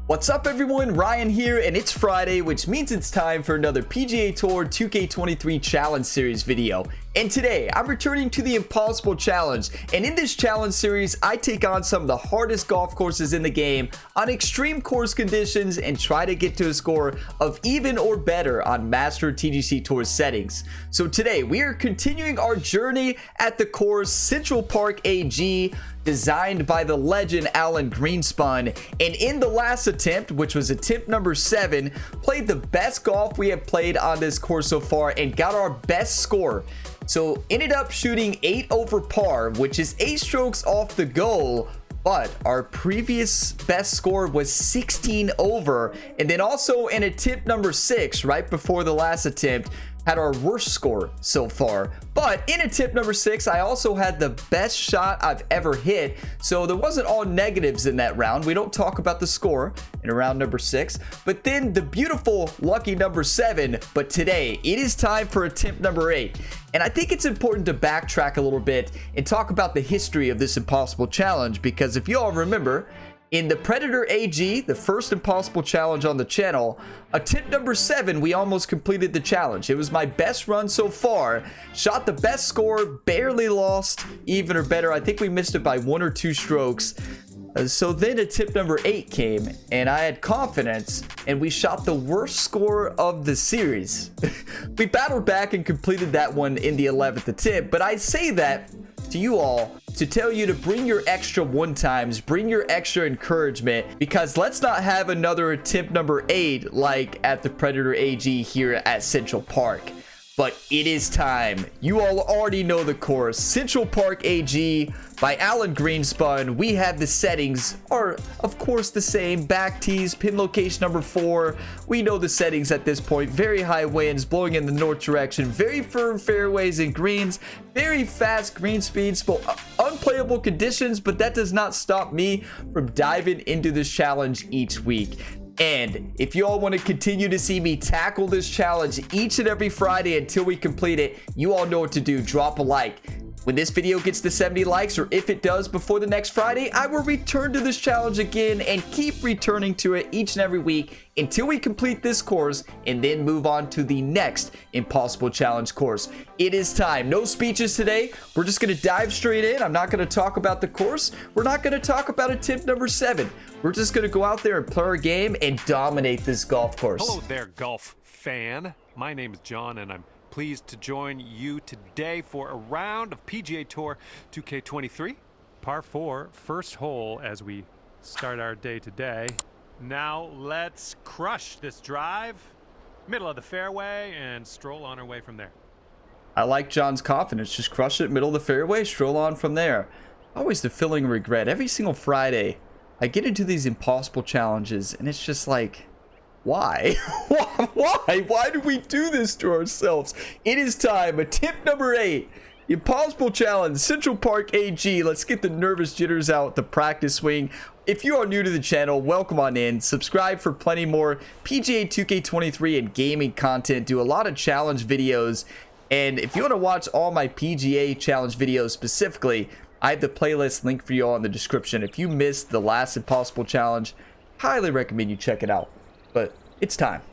What's up everyone, Ryan here, and it's Friday, which means it's time for another PGA Tour 2K23 Challenge Series video. And today, I'm returning to the Impossible Challenge, and in this challenge series, I take on some of the hardest golf courses in the game on extreme course conditions and try to get to a score of even or better on Master TGC Tour settings. So today, we are continuing our journey at the course Central Park AG, designed by the legend Alan Greenspan, and in the last attempt, which was attempt number 7, played the best golf we have played on this course so far and got our best score. So ended up shooting 8 over par, which is 8 strokes off the goal, but our previous best score was 16 over. And then also in attempt number 6, right before the last attempt, had our worst score so far. But in attempt number 6, I also had the best shot I've ever hit, so there wasn't all negatives in that round. We don't talk about the score in round number 6, but then the beautiful lucky number 7. But today it is time for attempt number 8, and I think it's important to backtrack a little bit and talk about the history of this Impossible Challenge, because if you all remember, in the Predator AG, the first Impossible Challenge on the channel, attempt number 7, we almost completed the challenge. It was my best run so far, shot the best score, barely lost, even or better. I think we missed it by 1 or 2 strokes. So then attempt number 8 came, and I had confidence, and we shot the worst score of the series. We battled back and completed that one in the 11th attempt, but I say that to you all to tell you to bring your extra one times, bring your extra encouragement, because let's not have another attempt number 8 like at the Predator AG here at Central Park. But it is time. You all already know the course. Central Park AG by Alan Greenspan. We have the settings are of course the same. Back tees, pin location number 4. We know the settings at this point. Very high winds blowing in the north direction. Very firm fairways and greens. Very fast green speeds. Unplayable conditions, but that does not stop me from diving into this challenge each week. And if you all want to continue to see me tackle this challenge each and every Friday until we complete it, you all know what to do. Drop a like. When this video gets to 70 likes, or if it does before the next Friday, I will return to this challenge again and keep returning to it each and every week until we complete this course and then move on to the next Impossible Challenge course. It is time. No speeches today. We're just going to dive straight in. I'm not going to talk about the course. We're not going to talk about attempt number 7. We're just going to go out there and play our game and dominate this golf course. Hello there, golf fan. My name is John, and I'm pleased to join you today for a round of PGA Tour 2K23. Par 4, first hole as we start our day today. Now let's crush this drive, middle of the fairway, and stroll on our way from there. I like John's confidence. Just crush it, middle of the fairway, stroll on from there. Always the feeling of regret. Every single Friday, I get into these impossible challenges, and it's just like, why? Why do we do this to ourselves? It is time. Attempt number 8. Impossible Challenge, Central Park AG. Let's get the nervous jitters out, the practice swing. If you are new to the channel, welcome on in. Subscribe for plenty more PGA 2K23 and gaming content. Do a lot of challenge videos. And if you want to watch all my PGA challenge videos specifically, I have the playlist link for you all in the description. If you missed the last Impossible Challenge, highly recommend you check it out. But it's time.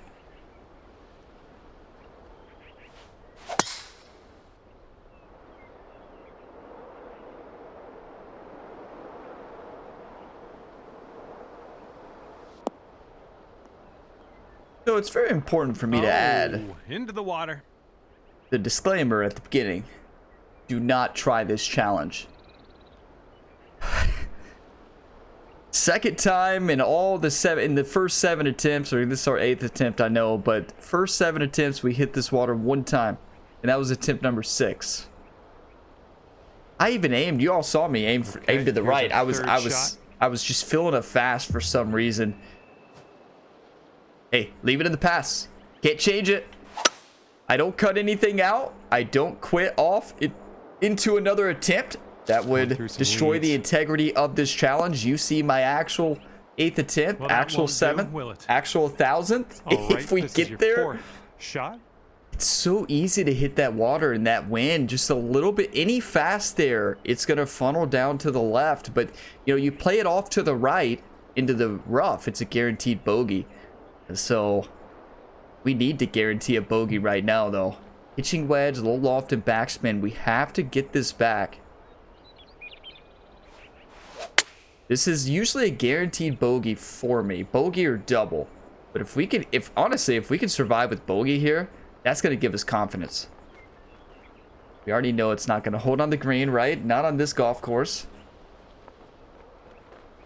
So it's very important for me to add into the water the disclaimer at the beginning. Do not try this challenge. Second time in all the first 7 attempts, or this is our 8th attempt, I know, but first 7 attempts we hit this water one time, and that was attempt number 6. I even aimed. You all saw me aim to the right. I was just feeling it fast for some reason. Hey, leave it in the past. Can't change it. I don't cut anything out. I don't quit off it into another attempt. That would destroy the integrity of this challenge. You see my actual 8th attempt, actual 7th, actual 1000th. If we get there, shot. It's so easy to hit that water in that wind, just a little bit, any fast there, it's going to funnel down to the left. But, you know, you play it off to the right, into the rough, it's a guaranteed bogey. So we need to guarantee a bogey right now, though. Pitching wedge, low loft, and backspin. We have to get this back. This is usually a guaranteed bogey for me. Bogey or double. But if we can, honestly, if we can survive with bogey here, that's going to give us confidence. We already know it's not going to hold on the green, right? Not on this golf course.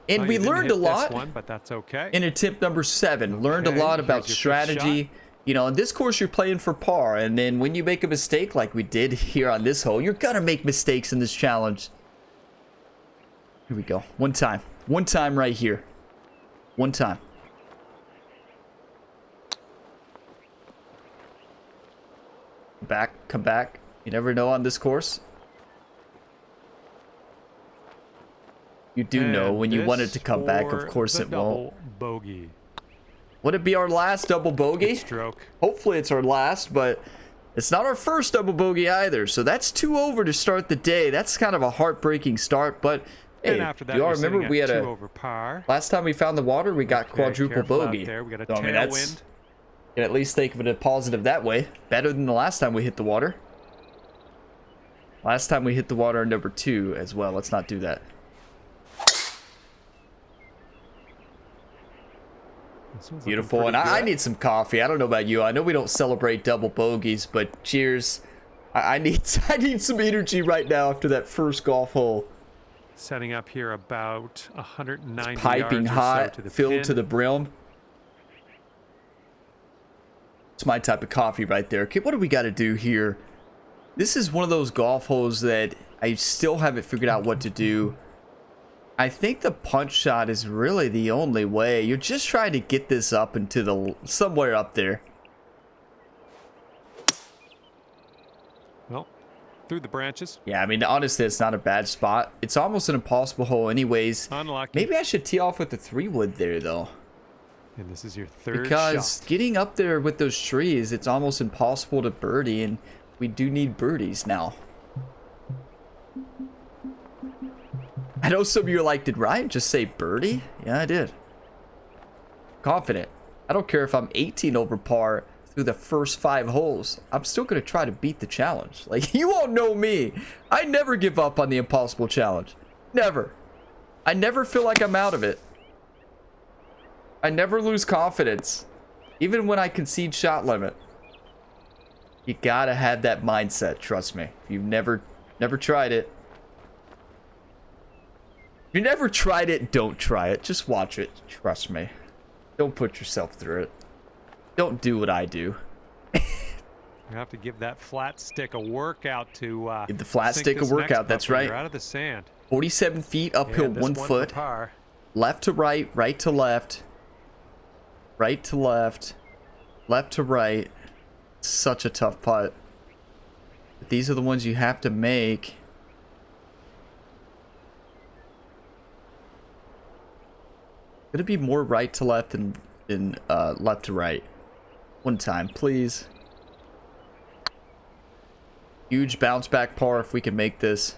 And we learned a lot but that's okay. in attempt number 7. Learned a lot about strategy. You know, on this course, you're playing for par. And then when you make a mistake like we did here on this hole, you're going to make mistakes in this challenge. Here we go. One time. One time right here. One time. Come back. You never know on this course. You do know when you want it to come back. Of course it won't. Bogey. Would it be our last double bogey? Stroke. Hopefully it's our last, but it's not our first double bogey either. So that's 2 over to start the day. That's kind of a heartbreaking start, but hey, and after that, you all remember we had a over par. Last time we found the water, we got quadruple bogey. There. We got a So, I mean, that's, tailwind. you can at least think of it a positive that way. Better than the last time we hit the water. Last time we hit the water on number 2 as well. Let's not do that. Beautiful. And I need some coffee. I don't know about you. I know we don't celebrate double bogeys, but cheers. I need some energy right now after that first golf hole. Setting up here about 190 it's piping yards hot, or so to the filled pin. to the brim. It's my type of coffee right there. Okay, what do we got to do here? This is one of those golf holes that I still haven't figured out what to do. I think the punch shot is really the only way. You're just trying to get this up into the somewhere up there. Well, through the branches. Yeah, I mean, honestly, it's not a bad spot. It's almost an impossible hole anyways. Unlucky. Maybe I should tee off with the 3-wood there, though. And this is your third Because shot. getting up there with those trees, it's almost impossible to birdie, and we do need birdies now. I know some of you are like, did Ryan just say birdie? Yeah, I did. Confident. I don't care if I'm 18 over par through the first 5 holes. I'm still going to try to beat the challenge. Like, you all know me. I never give up on the impossible challenge. Never. I never feel like I'm out of it. I never lose confidence. Even when I concede shot limit. You got to have that mindset, trust me. If you've never tried it. If you never tried it, don't try it. Just watch it. Trust me. Don't put yourself through it. Don't do what I do. You have to give that flat stick a workout to give the flat sink stick a this workout. next That's putt when right. you're out of the sand. 47 feet uphill, And this 1 one foot. for par. Left to right, right to left. Right to left. Left to right. Such a tough putt. But these are the ones you have to make. Gonna be more right to left than left to right. One time, please. Huge bounce back par if we can make this.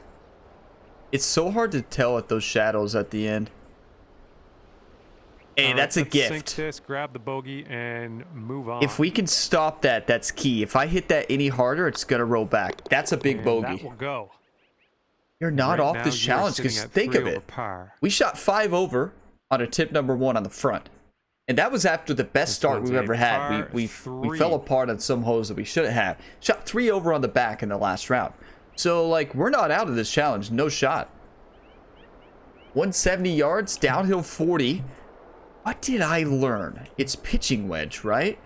It's so hard to tell at those shadows at the end. Hey, All right, that's a let's gift. Sink this, grab the bogey, and move on. If we can stop that, that's key. If I hit that any harder, it's gonna roll back. That's a big And bogey. that will go. You're not Right off now, this you are challenge sitting because at think 3 of over it. par. We shot 5 over on a tip number 1 on the front. And that was after the best This start one's we've a ever had. par We 3. fell apart on some holes that we shouldn't have. Shot 3 over on the back in the last round. So, like, we're not out of this challenge. No shot. 170 yards, downhill 40. What did I learn? It's pitching wedge, right?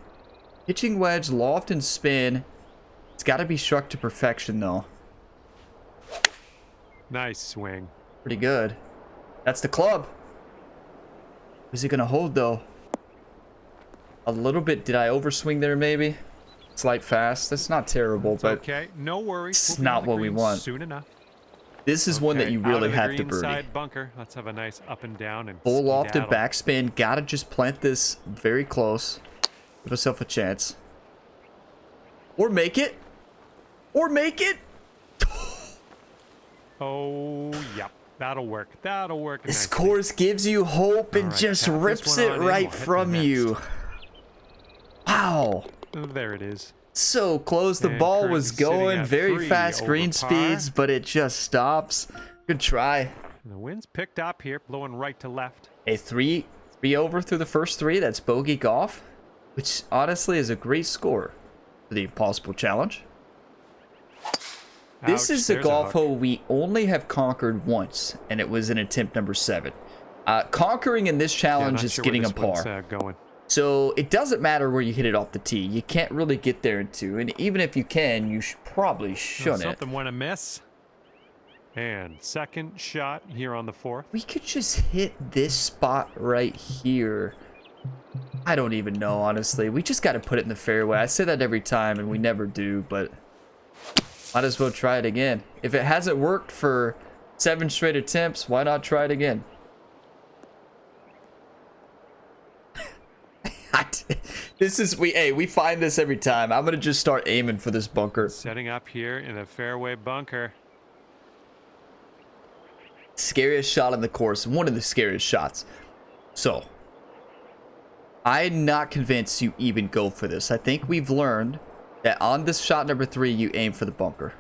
Pitching wedge, loft, and spin. It's got to be struck to perfection, though. Nice swing. Pretty good. That's the club. Is it going to hold, though? A little bit. Did I overswing there, maybe? Slight fast. That's not terrible, It's but okay. No worries. it's We'll be not on the what we green want. Soon enough. this is one that you out really of the have to green birdie. side bunker. Let's have a nice up and down and Full loft and skedaddle. backspin. Gotta just plant this very close. Give yourself a chance. Or make it. Or make it. Oh, yep. That'll work. That'll work. This nicely. course gives you hope and All right, just tap this rips one it on in, right we'll head to from the you. Wow. There it is. So close. The And ball was currently sitting going at very 3 fast over green par. speeds, but it just stops. Good try. And the wind's picked up here, blowing right to left. A three over through the first 3. That's bogey golf, which honestly is a great score for the Impossible Challenge. This Ouch, is a there's golf hook. hole we only have conquered once, and it was in attempt number 7. Conquering in this challenge not is sure getting where a this one's, par. going. So it doesn't matter where you hit it off the tee. You can't really get there in 2. And even if you can, you probably shouldn't. Something went amiss. And second shot here on the 4th. We could just hit this spot right here. I don't even know, honestly. We just got to put it in the fairway. I say that every time, and we never do, but might as well try it again. If it hasn't worked for 7 straight attempts, why not try it again? we find this every time. I'm gonna just start aiming for this bunker. Setting up here in the fairway bunker. Scariest shot on the course, one of the scariest shots. So I'm not convinced you even go for this. I think we've learned that on this shot number 3, you aim for the bunker.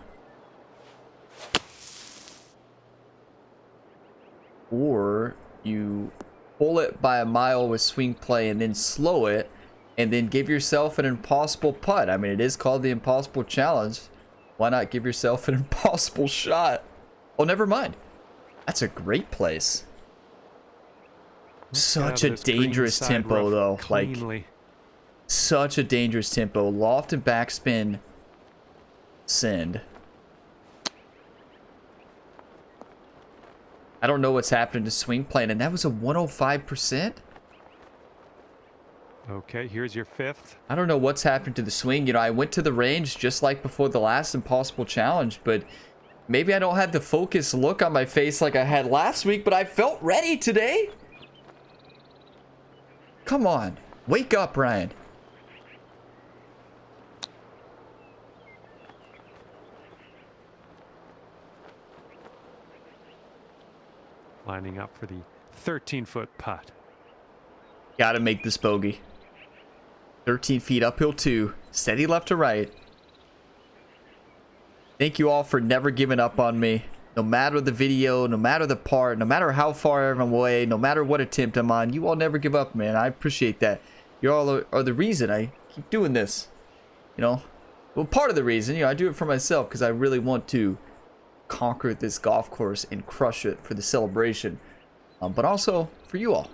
Or you pull it by a mile with swing play and then slow it and then give yourself an impossible putt. I mean, it is called the Impossible Challenge. Why not give yourself an impossible shot? Oh, never mind. That's a great place. Such a dangerous tempo, though. Like, such a dangerous tempo. Loft and backspin. Send. I don't know what's happening to swing plane, and that was a 105%. Okay, here's your 5th. I don't know what's happened to the swing. You know, I went to the range just like before the last Impossible Challenge, but maybe I don't have the focused look on my face like I had last week, but I felt ready today. Come on. Wake up, Ryan. Lining up for the 13-foot putt. Gotta make this bogey. 13 feet uphill 2. Steady left to right. Thank you all for never giving up on me. No matter the video, no matter the part, no matter how far I'm away, no matter what attempt I'm on, you all never give up, man. I appreciate that. You all are the reason I keep doing this. You know? Well, part of the reason, you know, I do it for myself because I really want to conquer this golf course and crush it for the celebration. But also for you all.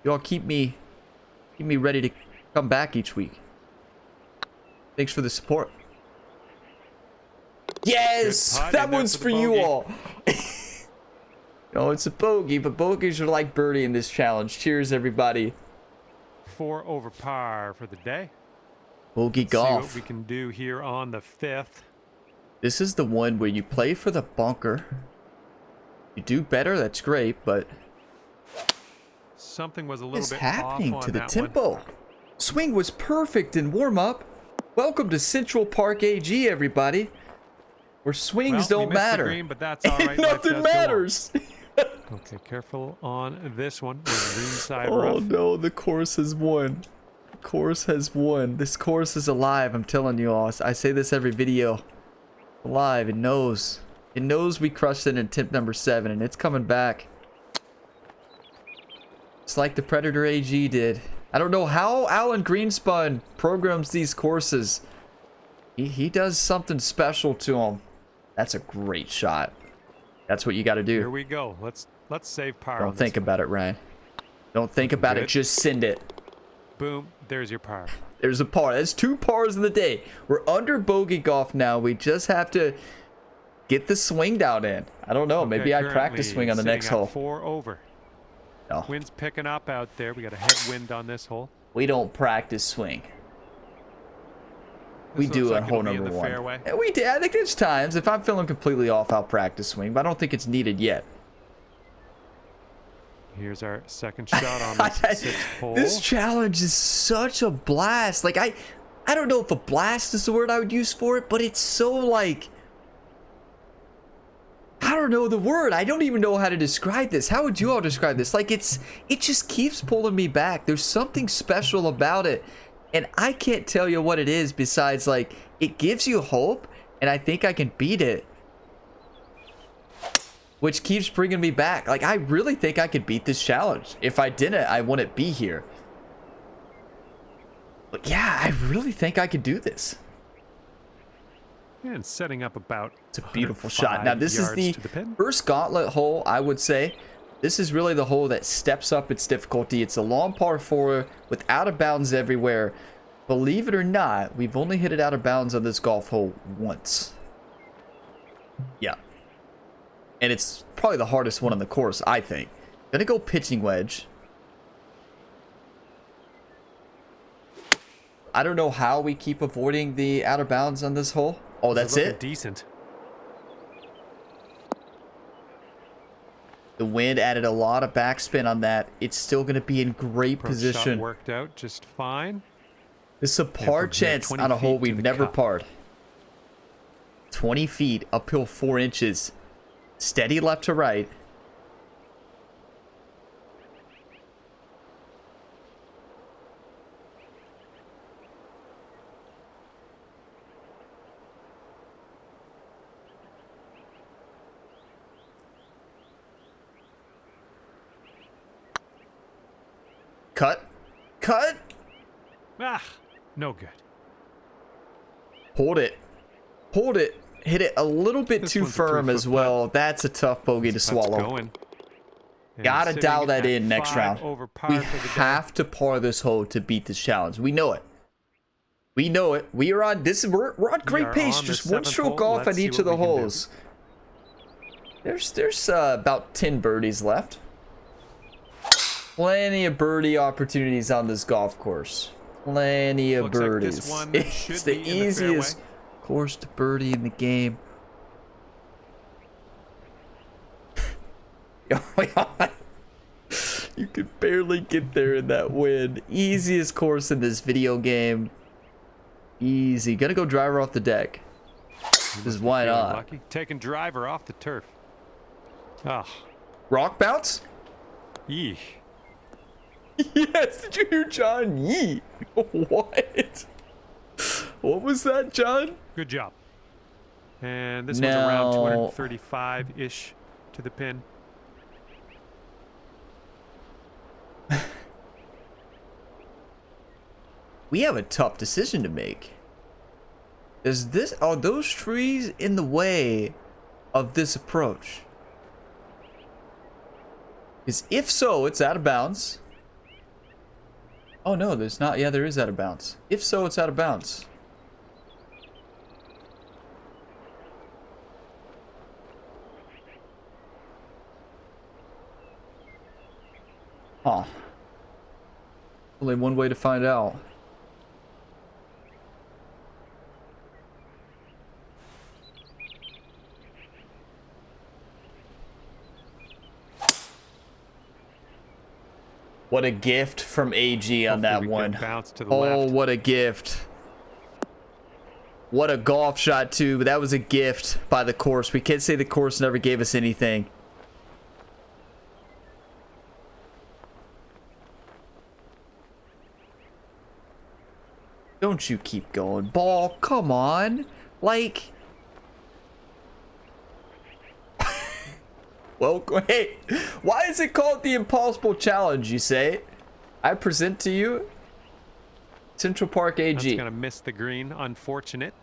You all keep me ready to come back each week. Thanks for the support. Yes, that one's for you all. No, it's a bogey, but bogeys are like birdie in this challenge. Cheers, everybody. 4 over par for the day. Bogey golf. See what we can do here on the 5th. This is the one where you play for the bunker. You do better, that's great, but Something was a little what's bit happening off on to the that tempo? one. Swing was perfect in warm-up. Welcome to Central Park AG, everybody. Where swings Well, we don't missed the matter. green, but that's all right. Life Nothing does go on. matters. Okay, careful on this one. The green side Oh rough. no, the course has won. The course has won. This course is alive, I'm telling you all. I say this every video. Alive, it knows. It knows we crushed it in attempt number 7, and it's coming back. It's like the Predator AG did. I don't know how Alan Greenspun programs these courses. He does something special to them. That's a great shot. That's what you got to do. Here we go. Let's save par. Don't think about it, Ryan. Don't think about it. Just send it. Boom. There's your par. There's a par. That's 2 pars in the day. We're under bogey golf now. We just have to get the swing down in. I don't know. Maybe I practice swing on the next hole. 4 over. No. Wind's picking up out there. We got a headwind on this hole. We don't practice swing. We This do looks on like hole it'll be in number the 1. fairway. Yeah, we did. I think there's times if I'm feeling completely off, I'll practice swing, but I don't think it's needed yet. Here's our second shot on this 6th hole. This challenge is such a blast. Like I don't know if a blast is the word I would use for it, but it's so like, I don't know the word. I don't even know how to describe this. How would you all describe this? Like, it just keeps pulling me back. There's something special about it. And I can't tell you what it is besides, like, it gives you hope. And I think I can beat it. Which keeps bringing me back. Like, I really think I could beat this challenge. If I didn't, I wouldn't be here. But yeah, I really think I could do this. And setting up about It's a beautiful shot. Now, this is the first gauntlet hole, I would say. This is really the hole that steps up its difficulty. It's a long par 4 with out of bounds everywhere. Believe it or not, we've only hit it out of bounds on this golf hole once. Yeah. And it's probably the hardest one on the course, I think. Gonna go pitching wedge. I don't know how we keep avoiding the out of bounds on this hole. Oh, that's it? Decent. The wind added a lot of backspin on that. It's still going to be in great position. Shot worked out just fine. This is a par chance on a hole we've never parred. 20 feet, uphill 4 inches. Steady left to right. Cut. Cut. Ah, no good. Hold it. Hold it. Hit it a little bit too firm as well. That's a tough bogey to swallow. Gotta dial that in next round. We have to par this hole to beat this challenge. We know it. We know it. We are on this. We're on great pace. Just one stroke off at each of the holes. There's about 10 birdies left. Plenty of birdie opportunities on this golf course. Plenty of birdies. It's the easiest course to birdie in the game. You could barely get there in that wind. Easiest course in this video game. Easy. Gonna go driver off the deck. Because why not? Lucky. Taking driver off the turf. Ah. Rock bounce? Yeesh. Yes, did you hear John? Yee. What? What was that, John? Good job. And this one's around 235-ish to the pin. We have a tough decision to make. Are those trees in the way of this approach? Because if so, it's out of bounds. Oh no, there's not. Yeah, there is out of bounds. If so, it's out of bounds. Huh. Only one way to find out. What a gift from AG on that one. Oh, what a gift. What a golf shot, too. That was a gift by the course. We can't say the course never gave us anything. Don't you keep going. Ball, come on. Like... Well, hey, why is it called the Impossible Challenge, you say? I present to you Central Park AG. That's going to miss the green. Unfortunate.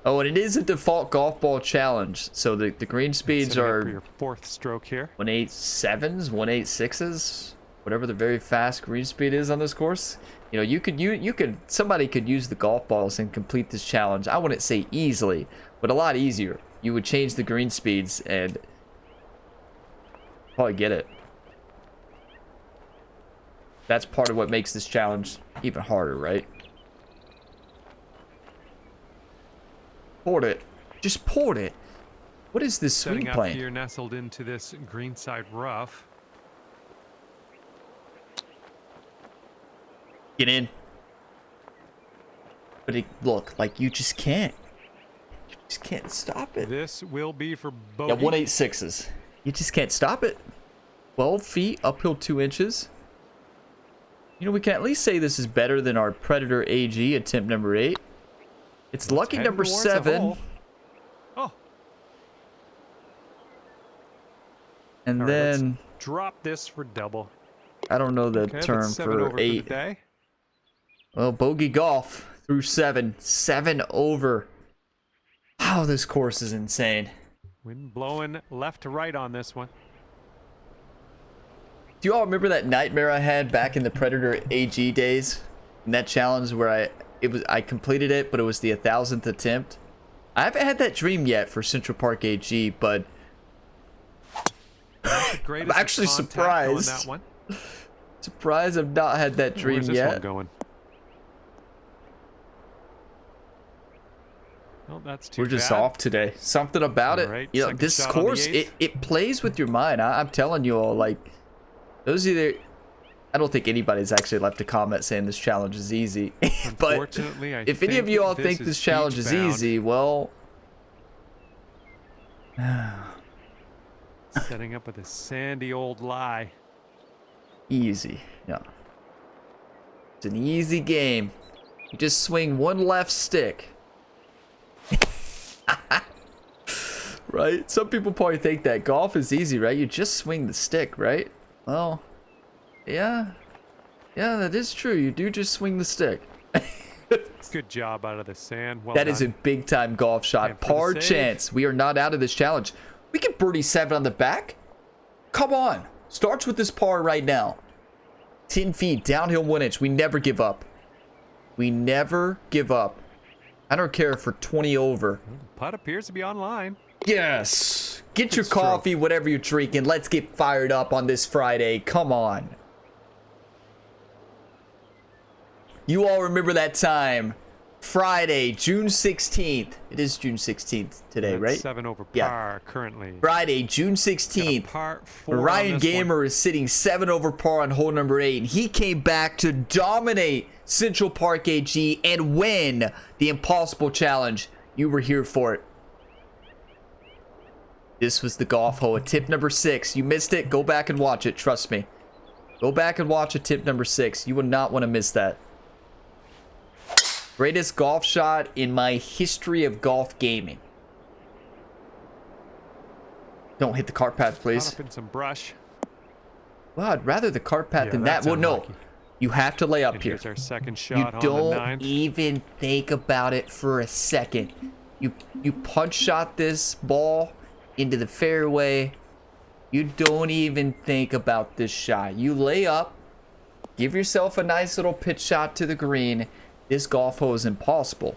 Oh, and it is a default golf ball challenge. So the green speeds are... your fourth stroke here. 187s, 186s, whatever the very fast green speed is on this course. You know, you could somebody could use the golf balls and complete this challenge. I wouldn't say easily, but a lot easier. You would change the green speeds and... probably get it. That's part of what makes this challenge even harder, right? Poured it. Just poured it. What is this swing plane? Setting up here, nestled into this greenside rough. Get in. But look, like you just can't. You Just can't stop it. This will be for Yeah, bogey. 186s. You just can't stop it. 12 feet, uphill 2 inches. You know, we can at least say this is better than our Predator AG attempt number 8. It's lucky heading number towards the 7. hole. Oh, And all right, let's then, drop this for double. I don't know the Okay, that's term 7 for over the 8. day. Well, bogey golf through 7. 7 over. Wow, this course is insane. Wind blowing left to right on this one. Do you all remember that nightmare I had back in the Predator AG days? In that challenge where I completed it, but it was the 1,000th attempt. I haven't had that dream yet for Central Park AG, but I'm actually surprised. That one. Surprised I've not had that dream Where's this yet. one going? Well, that's too We're just bad. off today. Something about it. All right, You know, second this shot on the course, eighth. it plays with your mind. I'm telling you all, like, those either... I don't think anybody's actually left a comment saying this challenge is easy. But Unfortunately, I if any of think you all this think is this challenge is beach-bound. easy, well... Setting up with a sandy old lie. Easy. Yeah. It's an easy game. You just swing one left stick. Right? Some people probably think that golf is easy, right? You just swing the stick, right? Well, yeah. Yeah, that is true. You do just swing the stick. Good job out of the sand. Well That is a done. big time golf shot. And for the Par save. chance. We are not out of this challenge. We can birdie 7 on the back. Come on. Starts with this par right now. 10 feet, downhill 1 inch. We never give up. We never give up. I don't care for 20 over. Putt appears to be online. Yes. Get your Good stroke. coffee, whatever you're drinking. Let's get fired up on this Friday. Come on. You all remember that time. Friday, June 16th. It is June 16th today, That's right? 7 over Yeah. par currently. Friday, June Got a 16th. par 4 on Ryan this one. Gamer is sitting 7 over par on hole number 8, and he came back to dominate Central Park AG and win the Impossible Challenge. You were here for it. This was the golf hole at tip number 6. You missed it. Go back and watch it. Trust me. Go back and watch a tip number 6. You will not want to miss that. Greatest golf shot in my history of golf gaming. Don't hit the cart path, Caught please. up in some brush. Well, I'd rather the cart path Yeah, than that. that's Well, no. unlucky. You have to lay up And here. here's our second You shot on the don't 9th. even think about it for a second. You punch shot this ball into the fairway. You don't even think about this shot. You lay up, give yourself a nice little pitch shot to the green. This golf hole is impossible.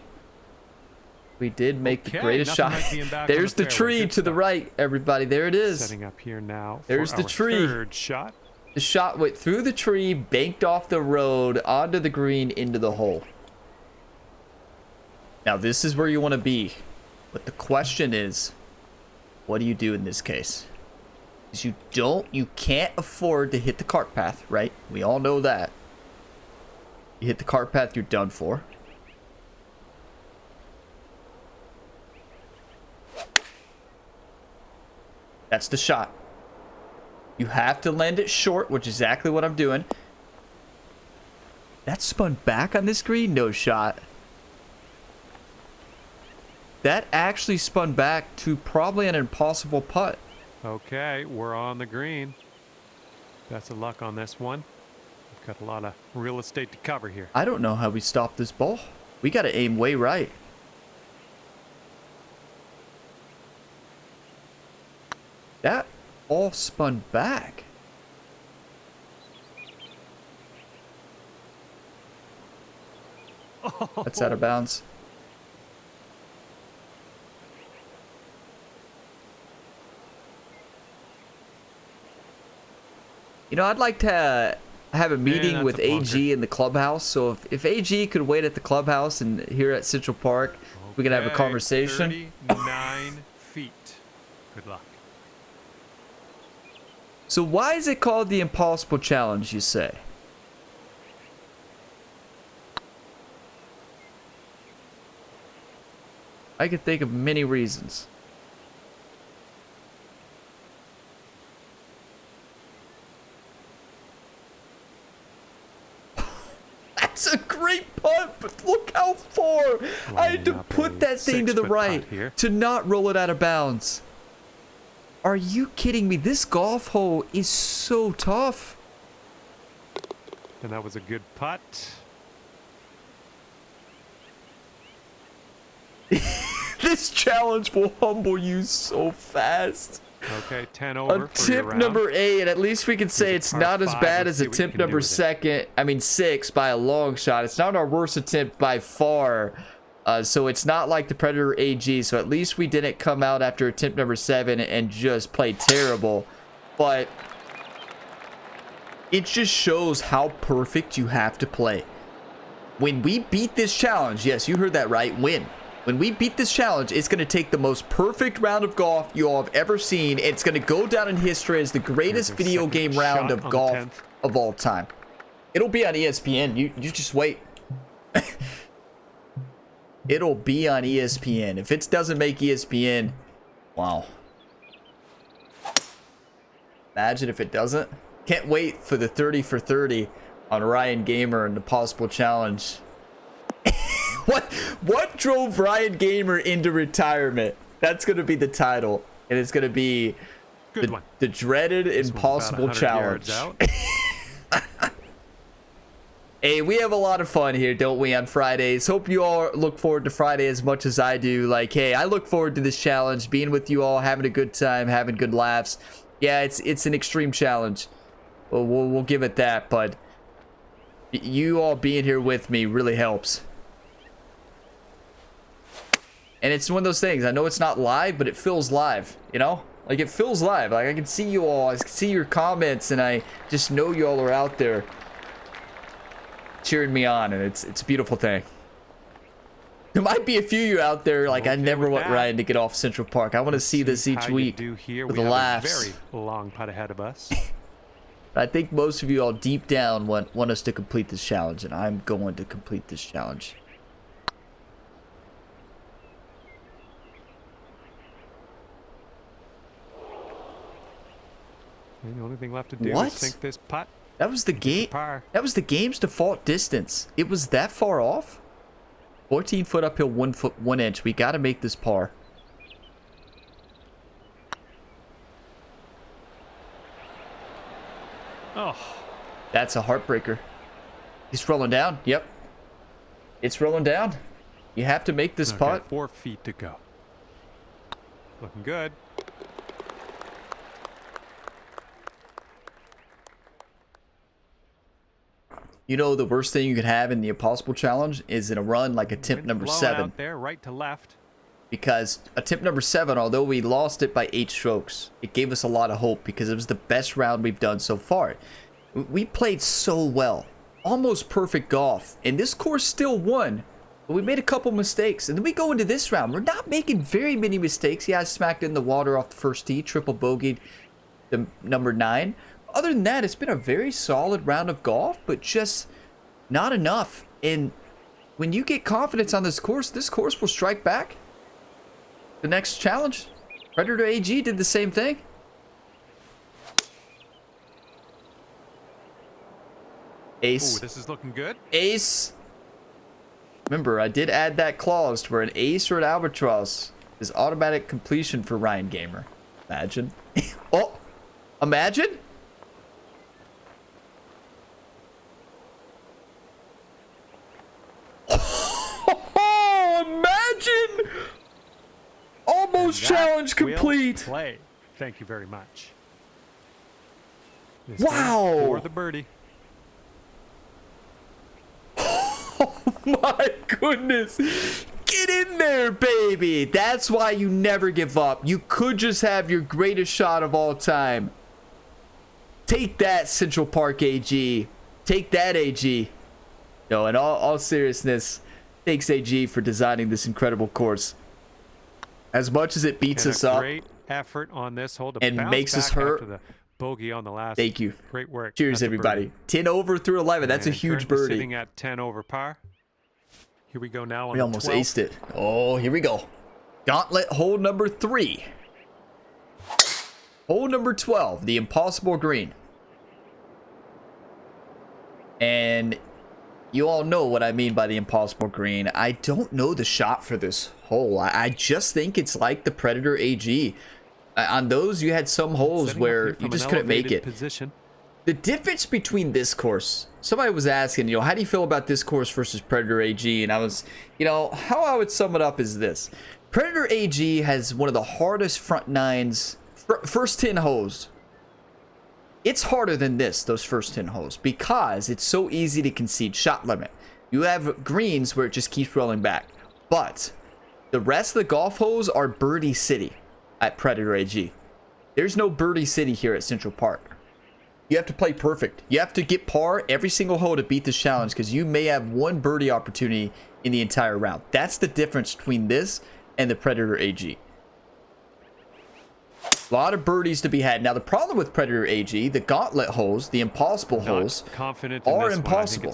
We did make the Okay, greatest nothing shot. like being back on There's the the fairway. tree Good to the stuff. right, everybody. There it is. Setting up here now for There's the our tree. third shot. The shot went through the tree, banked off the road, onto the green, into the hole. Now, this is where you want to be. But the question is, what do you do in this case? Because you can't afford to hit the cart path, right? We all know that. You hit the cart path, you're done for. That's the shot. You have to land it short, which is exactly what I'm doing. That spun back on this green? No shot. That actually spun back to probably an impossible putt. Okay, we're on the green. Best of luck on this one. We've got a lot of real estate to cover here. I don't know how we stop this ball. We got to aim way right. That all spun back. That's out of bounds. You know, I'd like to have a meeting that's with a bunker. AG in the clubhouse. So if AG could wait at the clubhouse and here at Central Park, we can have a Okay, conversation. 39 feet. Good luck. So why is it called the Impossible Challenge, you say? I could think of many reasons. That's a great putt, but look how far. I had to put that thing to the right to not roll it out of bounds. Are you kidding me? This golf hole is so tough. And that was a good putt. This challenge will humble you so fast. Okay, 10 over. Attempt number 8. At least we can say it's not as bad as attempt number 6 by a long shot. It's not our worst attempt by far. So it's not like the Predator AG. So at least we didn't come out after attempt number 7 and just play terrible. But it just shows how perfect you have to play. When we beat this challenge, yes, you heard that right, win. When we beat this challenge, it's going to take the most perfect round of golf you all have ever seen. It's going to go down in history as the greatest video game round of golf of all time. It'll be on ESPN. You just wait. It'll be on ESPN. If it doesn't make ESPN, wow. Imagine if it doesn't. Can't wait for the 30 for 30 on Ryan Gamer and the possible challenge. What drove Ryan Gamer into retirement? That's going to be the title. And it's going to be the dreaded impossible challenge. Hey, we have a lot of fun here, don't we, on Fridays? Hope you all look forward to Friday as much as I do. Like, hey, I look forward to this challenge, being with you all, having a good time, having good laughs. Yeah, it's an extreme challenge. We'll give it that, but you all being here with me really helps. And it's one of those things. I know it's not live, but it feels live, you know? Like, it feels live. Like, I can see you all. I can see your comments, and I just know you all are out there cheering me on, and it's a beautiful thing. There might be a few of you out there, like, I never want Ryan to get off Central Park. I want to see this each week with the laughs. Very long putt ahead of us. I think most of you all deep down want us to complete this challenge, and I'm going to complete this challenge. The only thing left to do is sink this putt. That was the game. That was the game's default distance. It was that far off. 14 foot uphill, 1 foot 1 inch. We got to make this par. Oh, that's a heartbreaker. He's rolling down. Yep, it's rolling down. You have to make this putt. 4 feet to go. Looking good. You know, the worst thing you could have in the Impossible Challenge is in a run like attempt number 7. Out there, right to left. Because attempt number 7, although we lost it by 8 strokes, it gave us a lot of hope because it was the best round we've done so far. We played so well. Almost perfect golf. And this course still won. But we made a couple mistakes. And then we go into this round. We're not making very many mistakes. Yeah, I smacked in the water off the first tee. Triple bogeyed the number 9. Other than that, it's been a very solid round of golf, but just not enough. And when you get confidence on this course will strike back. The next challenge, Predator AG did the same thing. Ace. Ooh, this is looking good. Ace. Remember, I did add that clause to where an ace or an albatross is automatic completion for Ryan Gamer. Imagine. Oh, imagine. Imagine! Almost challenge complete. Play. Thank you very much. Wow! For the birdie. Oh my goodness! Get in there, baby! That's why you never give up. You could just have your greatest shot of all time. Take that, Central Park AG. Take that, AG. No, in all seriousness, thanks AG for designing this incredible course. As much as it beats us up, great effort on this hole to and makes us hurt. After the bogey on the last. Thank you. Great work. Cheers, everybody. 10 over through 11. That's a huge birdie. Sitting at 10 over par. Here we go now on we the almost 12th. aced it. Oh, here we go. Gauntlet hole number 3. Hole number 12, the impossible green. And you all know what I mean by the impossible green. I don't know the shot for this hole. I just think it's like the Predator AG. On those, you had some holes where you just couldn't make it. The difference between this course, somebody was asking, how do you feel about this course versus Predator AG? And I was, how I would sum it up is this. Predator AG has one of the hardest front nines, first 10 holes. It's harder than those first 10 holes, because it's so easy to concede shot limit. You have greens where it just keeps rolling back. But the rest of the golf holes are birdie city at Predator AG. There's no birdie city here at Central Park. You have to play perfect. You have to get par every single hole to beat this challenge, because you may have one birdie opportunity in the entire round. That's the difference between this and the Predator AG. A lot of birdies to be had. Now, the problem with Predator AG, the gauntlet holes, the impossible holes, are impossible.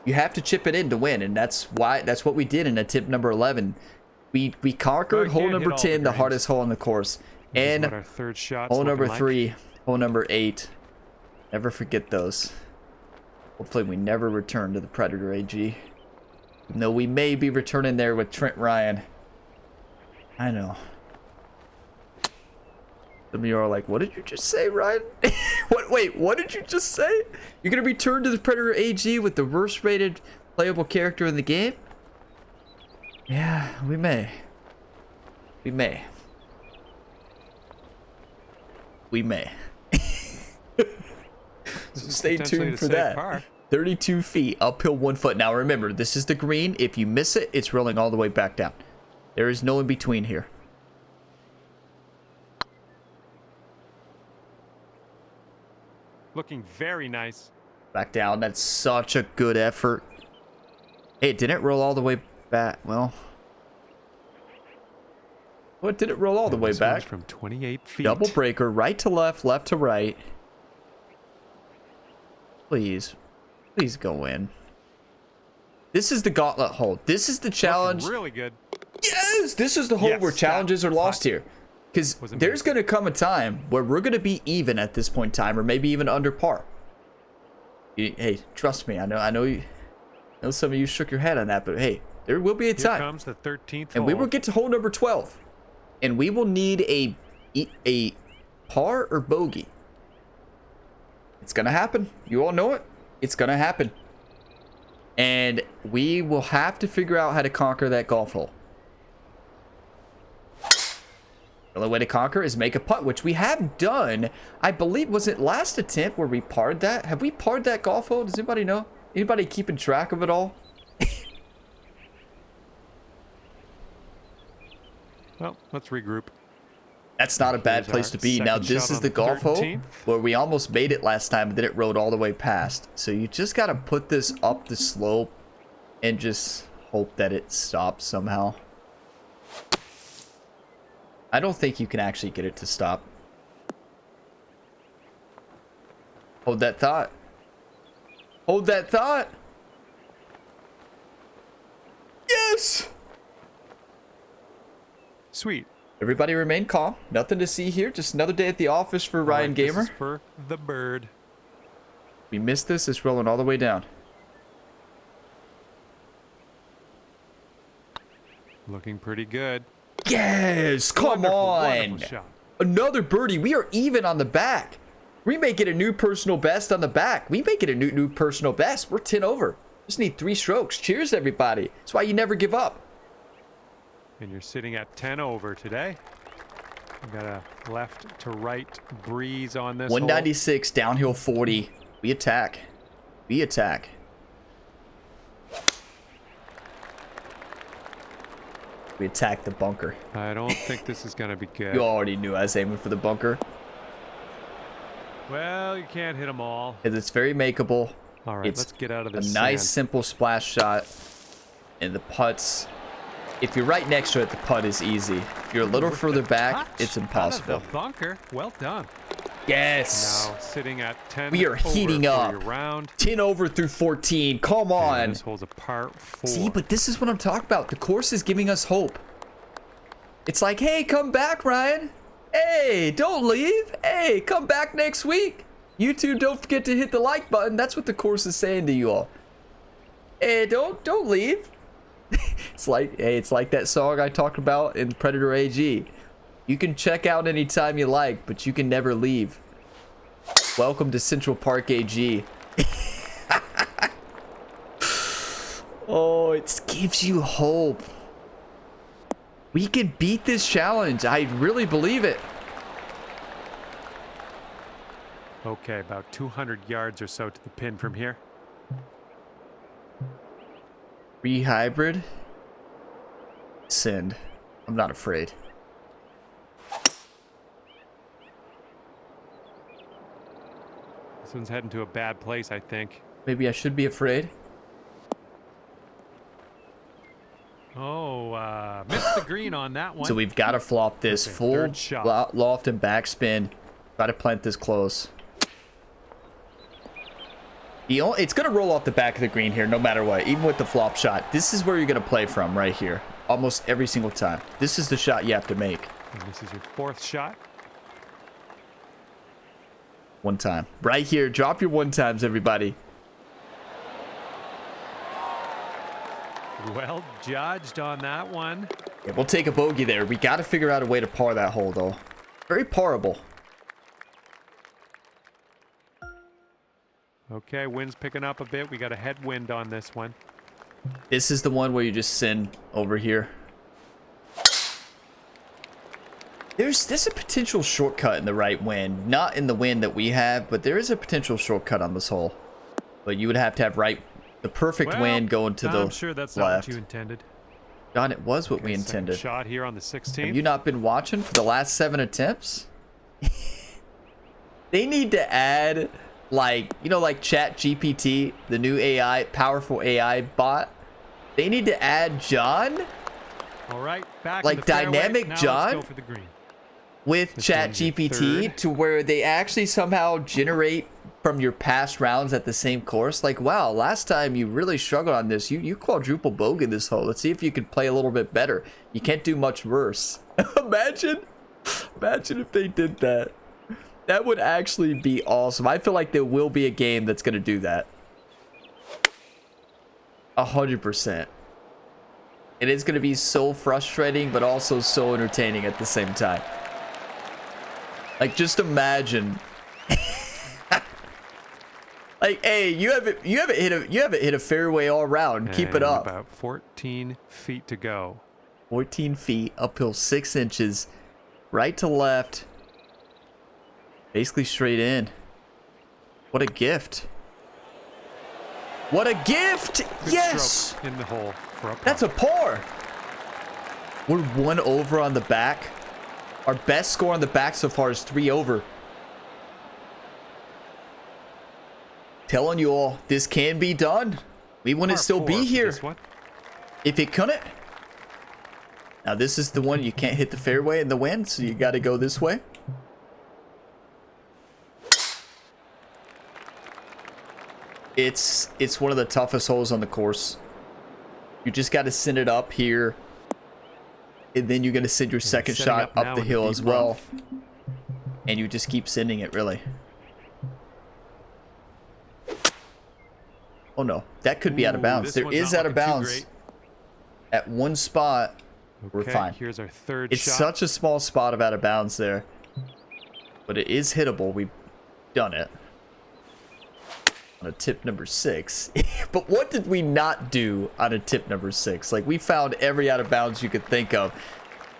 You have to chip it in to win, and that's what we did in attempt number 11. We conquered hole number 10, the hardest hole on the course, and hole number 3, hole number 8. Never forget those. Hopefully, we never return to the Predator AG. No, we may be returning there with Trent Ryan. I know. Some of you are like, what did you just say, Ryan? Wait, what did you just say? You're going to return to the Predator AG with the worst rated playable character in the game? Yeah, we may. We may. We may. So stay tuned for that. 32 feet, uphill 1 foot. Now remember, this is the green. If you miss it, it's rolling all the way back down. There is no in between here. Looking very nice. Back down. That's such a good effort. Hey, it didn't roll all the way back. Well, it didn't roll all the way back. From 28 feet. Double breaker, right to left, left to right. Please go in. This is the gauntlet hole. This is the challenge. Looking really good. Yes, this is the hole where challenges are lost here. Because there's going to come a time where we're going to be even at this point in time, or maybe even under par. Hey, trust me. I know some of you shook your head on that, but hey, there will be a time. Here comes the 13th hole. And we will get to hole number 12. And we will need a par or bogey. It's going to happen. You all know it. It's going to happen. And we will have to figure out how to conquer that golf hole. The only way to conquer is make a putt, which we have done. I believe, was it last attempt where we parred that? Have we parred that golf hole? Does anybody know? Anybody keeping track of it all? Well, let's regroup. That's not a bad place to be. Now, this is the golf hole where we almost made it last time, but then it rode all the way past. So you just got to put this up the slope and just hope that it stops somehow. I don't think you can actually get it to stop. Hold that thought. Hold that thought. Yes! Sweet. Everybody remain calm. Nothing to see here. Just another day at the office for Ryan Gamer. This is for the bird. We missed this. It's rolling all the way down. Looking pretty good. Yes! Come on! Another birdie. We are even on the back. We may get a new personal best on the back. We may get a new personal best. We're 10 over. Just need 3 strokes. Cheers, everybody. That's why you never give up. And you're sitting at 10 over today. We got a left to right breeze on this 196, hole. Downhill 40. We attack. We attack. We attack the bunker. I don't think this is going to be good. You already knew I was aiming for the bunker. Well, you can't hit them all. Because it's very makeable. All right, let's get out of this. A nice, simple splash shot. And the putts. If you're right next to it, the putt is easy. If you're a little further back, it's impossible. Out of the bunker. Well done. Yes. Now sitting at 10. We are heating up. 10 over through 14. Come on. And this hole's a par 4. See, but this is what I'm talking about. The course is giving us hope. It's like, hey, come back, Ryan. Hey, don't leave. Hey, come back next week. You two don't forget to hit the like button. That's what the course is saying to you all. Hey, don't leave. It's like, hey, it's like that song I talked about in Predator AG. You can check out anytime you like, but you can never leave. Welcome to Central Park AG. Oh, it gives you hope. We can beat this challenge. I really believe it. Okay, about 200 yards or so to the pin from here. Rehybrid. Send. I'm not afraid. This one's heading to a bad place, I think. Maybe I should be afraid. Oh, missed the green on that one. So we've got to flop this Okay, full third shot. loft and backspin. Got to plant this close. It's going to roll off the back of the green here no matter what, even with the flop shot. This is where you're going to play from right here. Almost every single time. This is the shot you have to make. And this is your fourth shot. One time. Right here. Drop your one times, everybody. Well judged on that one. Yeah, we'll take a bogey there. We got to figure out a way to par that hole, though. Very parable. Okay, wind's picking up a bit. We got a headwind on this one. This is the one where you just send over here. There's a potential shortcut in the right wind. Not in the wind that we have, but there is a potential shortcut on this hole. But you would have to have the perfect wind going to the left. I'm sure that's not what you intended. God, it was what Okay, we intended. Shot here on the 16th. Have you not been watching for the last 7 attempts? They need to add, like, you know, like ChatGPT, the new AI, powerful AI bot. They need to add John. All right, back Like in the fairway. dynamic Now John? Let's go for the green. With This one's your ChatGPT third. to where they actually somehow generate from your past rounds at the same course. Like, wow, last time you really struggled on this. You quadruple bogeyed this hole. Let's see if you could play a little bit better. You can't do much worse. Imagine if they did that. That would actually be awesome. I feel like there will be a game that's going to do that. 100%. It is going to be so frustrating, but also so entertaining at the same time. Like, just imagine. Like, hey, you haven't hit a fairway all round. Keep it And up. About 14 feet to go. 14 feet, uphill 6 inches, right to left, basically straight in. What a gift. What a gift! Good Yes! stroke in the hole for a That's a par. We're 1 over on the back. Our best score on the back so far is 3 over. Telling you all, this can be done. We wouldn't par still four be for here this one. if it couldn't. Now this is the one you can't hit the fairway in the wind, so you got to go this way. It's one of the toughest holes on the course. You just got to send it up here, and then you're going to send your second setting shot up now up the in the hill deep as well. rough. And you just keep sending it, really. Oh no, that could be out of Ooh, bounds. this There one's is not out of looking too bounds. great. At one spot, we're Okay, fine. here's our third It's shot. such a small spot of out of bounds there. But it is hittable. We've done it. On a tip number 6. But what did we not do on a tip number 6? Like, we found every out of bounds you could think of.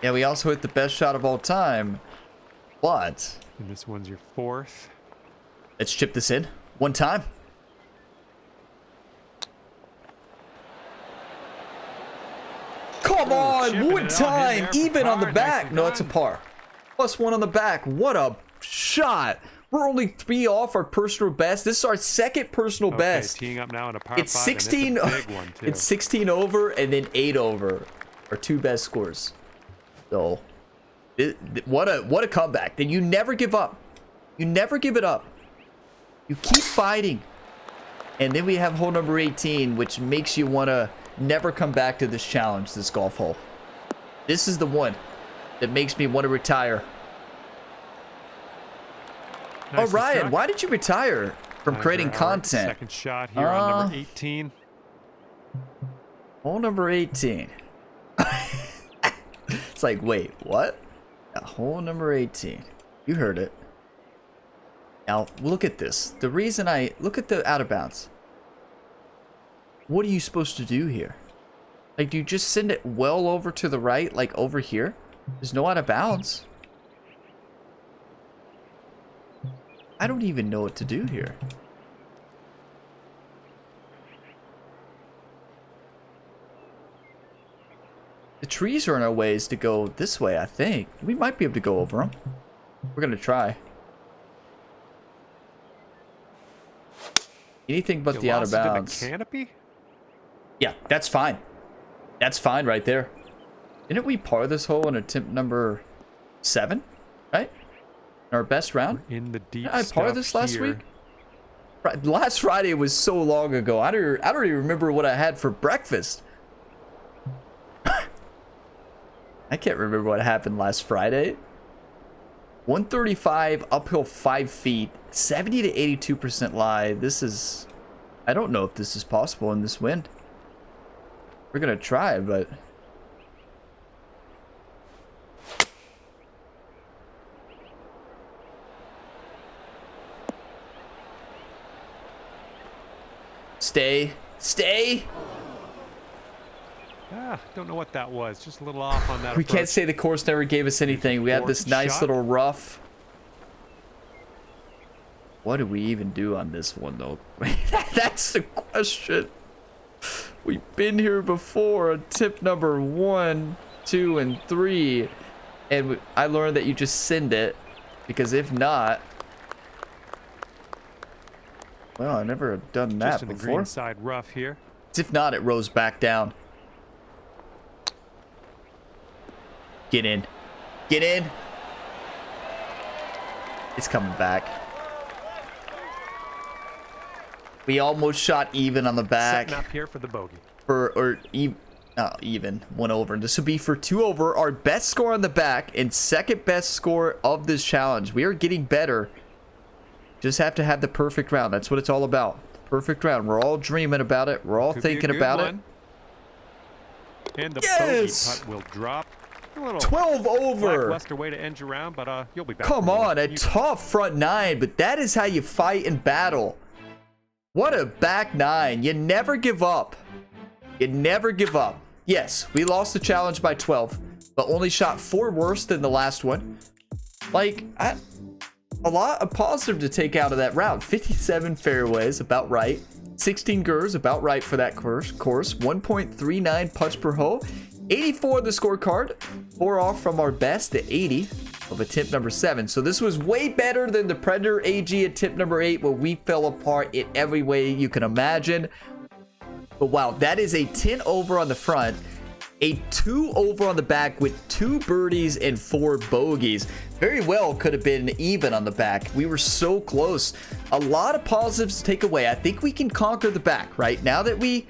Yeah, we also hit the best shot of all time. But And this one's your fourth. let's chip this in. One time. Come on, chipping one it on in time, there for even on the par. back. Nicely No, it's a done. par. +1 on the back. What a shot. We're only 3 off our personal best. This is our second personal Okay, best. teeing up now in a par It's 5, 16. And it's a big one too. It's 16 over and then 8 over. Our 2 best scores. So, what a comeback. Then you never give up. You never give it up. You keep fighting. And then we have hole number 18, which makes you want to never come back to this challenge, this golf hole. This is the one. that makes me want to retire. Nicely Oh, Ryan, struck. why did you retire from creating Our content? Second shot here on number 18. Hole number 18. It's like, wait, what? Yeah, hole number 18. You heard it. Now, look at this. The reason look at the out of bounds. What are you supposed to do here? Like, do you just send it well over to the right, like over here? There's no out of bounds. I don't even know what to do here. The trees are in our ways to go this way, I think. We might be able to go over them. We're going to try. Anything but the out of bounds. The canopy? Yeah, that's fine. That's fine right there. Didn't we par this hole in attempt number 7? Right? Our best round? In the deep I par this last here. week? Last Friday was so long ago. I don't even remember what I had for breakfast. I can't remember what happened last Friday. 135 uphill 5 feet, 70 to 82% lie. This is, I don't know if this is possible in this wind. We're gonna try, but stay. Don't know what that was. Just a little off on that. We can't say the course never gave us anything. We had this nice little rough. What do we even do on this one, though? That's the question. We've been here before. Tip number 1, 2, and 3. And I learned that you just send it. Because if not... Well, I never have done that just in before. The green side rough here. If not, it rolls back down. Get in. Get in. It's coming back. We almost shot even on the back. Setting up here for the bogey. Even. 1 over. And this would be for 2 over. Our best score on the back and second best score of this challenge. We are getting better. Just have to have the perfect round. That's what it's all about. Perfect round. We're all dreaming about it. We're all thinking about it. And the bogey putt will drop. 12 over. Lackluster way to end your round, but you'll be back. Come on, a tough front 9, but that is how you fight and battle. What a back 9. You never give up. You never give up. Yes, we lost the challenge by 12, but only shot 4 worse than the last one. Like, a lot of positive to take out of that round. 57 fairways, about right. 16 gers, about right for that course. 1.39 putts per hole. 84 on the scorecard. 4 off from our best at 80 of attempt number 7. So this was way better than the Predator AG attempt number 8, where we fell apart in every way you can imagine. But wow, that is a 10 over on the front, a 2 over on the back with 2 birdies and 4 bogeys. Very well could have been even on the back. We were so close. A lot of positives to take away. I think we can conquer the back, right? Now that we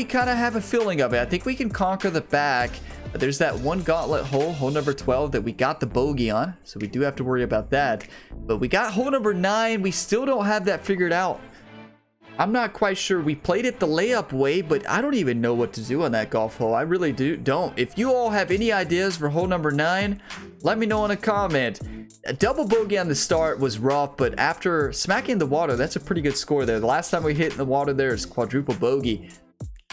kind of have a feeling of it, I think we can conquer the back. But there's that one gauntlet hole, hole number 12, that we got the bogey on. So we do have to worry about that. But we got hole number 9. We still don't have that figured out. I'm not quite sure. We played it the layup way, but I don't even know what to do on that golf hole. I really don't. If you all have any ideas for hole number 9, let me know in a comment. A double bogey on the start was rough, but after smacking the water, that's a pretty good score there. The last time we hit in the water there is quadruple bogey.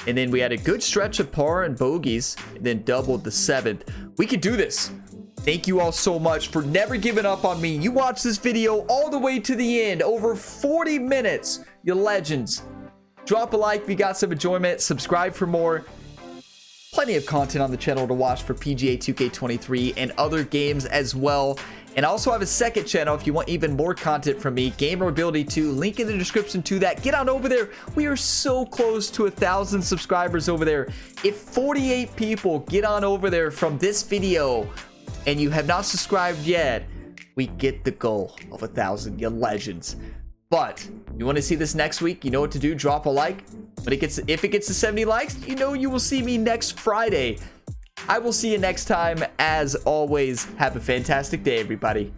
And then we had a good stretch of par and bogeys, and then doubled the 7th. We could do this. Thank you all so much for never giving up on me. You watched this video all the way to the end, over 40 minutes. You legends. Drop a like if you got some enjoyment. Subscribe for more. Plenty of content on the channel to watch for PGA 2K23 and other games as well. And I also have a second channel if you want even more content from me, Gamer Ability 2. Link in the description to that. Get on over there. We are so close to 1,000 subscribers over there. If 48 people get on over there from this video and you have not subscribed yet, we get the goal of 1,000. You legends. But you want to see this next week, you know what to do. Drop a like. But if it gets to 70 likes, you know you will see me next Friday I will see you next time. As always, have a fantastic day, everybody.